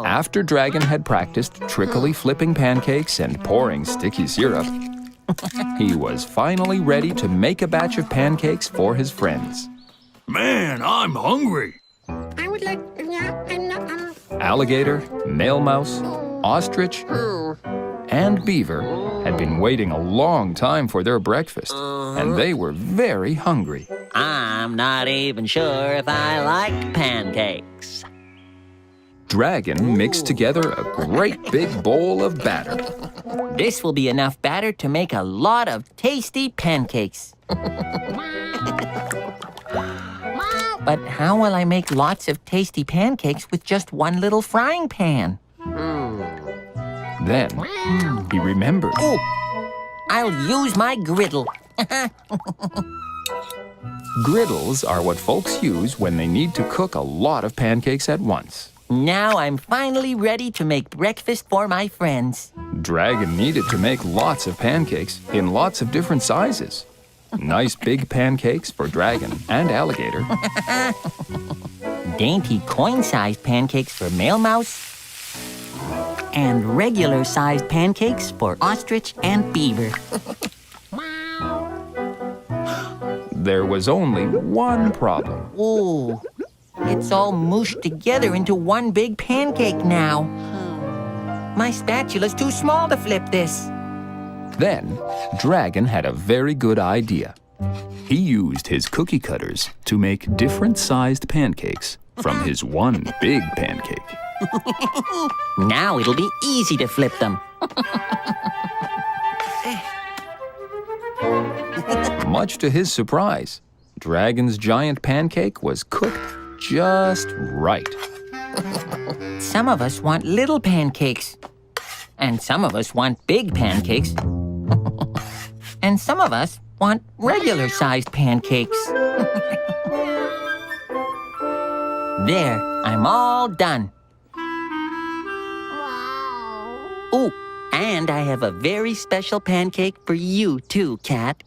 After Dragon had practiced trickily flipping pancakes and pouring sticky syrup, he was finally ready to make a batch of pancakes for his friends. Man, I'm hungry. I would like, Alligator, male mouse, ostrich, and beaver had been waiting a long time for their breakfast, and they were very hungry. I'm not even sure if I like pancakes. Dragon mixed together a great big bowl of batter. This will be enough batter to make a lot of tasty pancakes. But how will I make lots of tasty pancakes with just one little frying pan? Then he remembered. Oh, I'll use my griddle. Griddles are what folks use when they need to cook a lot of pancakes at once. Now I'm finally ready to make breakfast for my friends. Dragon needed to make lots of pancakes in lots of different sizes. Nice big pancakes for Dragon and Alligator. Dainty coin-sized pancakes for male mouse. And regular-sized pancakes for ostrich and beaver. There was only one problem. Ooh, it's all mooshed together into one big pancake now. My spatula's too small to flip this. Then, Dragon had a very good idea. He used his cookie cutters to make different-sized pancakes from his one big pancake. Now it'll be easy to flip them. Much to his surprise, Dragon's giant pancake was cooked just right. Some of us want little pancakes. And some of us want big pancakes. And some of us want regular-sized pancakes. There, I'm all done. Oh, and I have a very special pancake for you too, Cat.